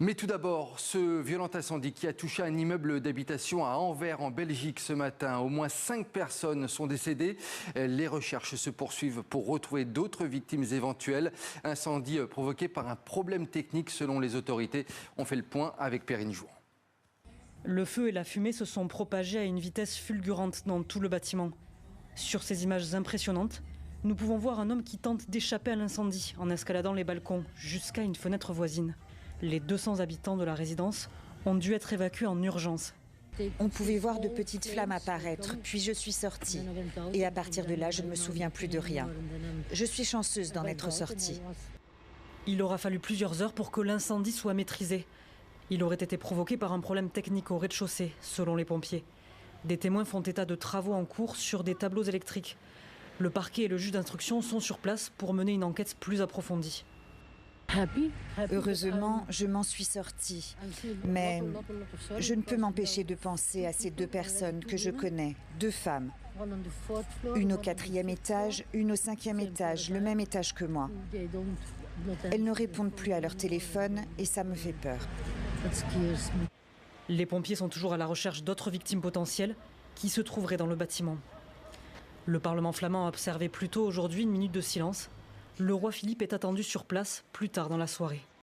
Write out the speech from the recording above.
Mais tout d'abord, ce violent incendie qui a touché un immeuble d'habitation à Anvers en Belgique ce matin. Au moins 5 personnes sont décédées. Les recherches se poursuivent pour retrouver d'autres victimes éventuelles. Incendie provoqué par un problème technique selon les autorités. On fait le point avec Perrine Jouan. Le feu et la fumée se sont propagés à une vitesse fulgurante dans tout le bâtiment. Sur ces images impressionnantes, nous pouvons voir un homme qui tente d'échapper à l'incendie en escaladant les balcons jusqu'à une fenêtre voisine. Les 200 habitants de la résidence ont dû être évacués en urgence. On pouvait voir de petites flammes apparaître, puis je suis sortie. Et à partir de là, je ne me souviens plus de rien. Je suis chanceuse d'en être sortie. Il aura fallu plusieurs heures pour que l'incendie soit maîtrisé. Il aurait été provoqué par un problème technique au rez-de-chaussée, selon les pompiers. Des témoins font état de travaux en cours sur des tableaux électriques. Le parquet et le juge d'instruction sont sur place pour mener une enquête plus approfondie. Heureusement, je m'en suis sortie. Mais je ne peux m'empêcher de penser à ces 2 personnes que je connais, 2 femmes. Une au 4e étage, une au 5e étage, le même étage que moi. Elles ne répondent plus à leur téléphone et ça me fait peur. Les pompiers sont toujours à la recherche d'autres victimes potentielles qui se trouveraient dans le bâtiment. Le Parlement flamand a observé plus tôt aujourd'hui une minute de silence. Le roi Philippe est attendu sur place plus tard dans la soirée.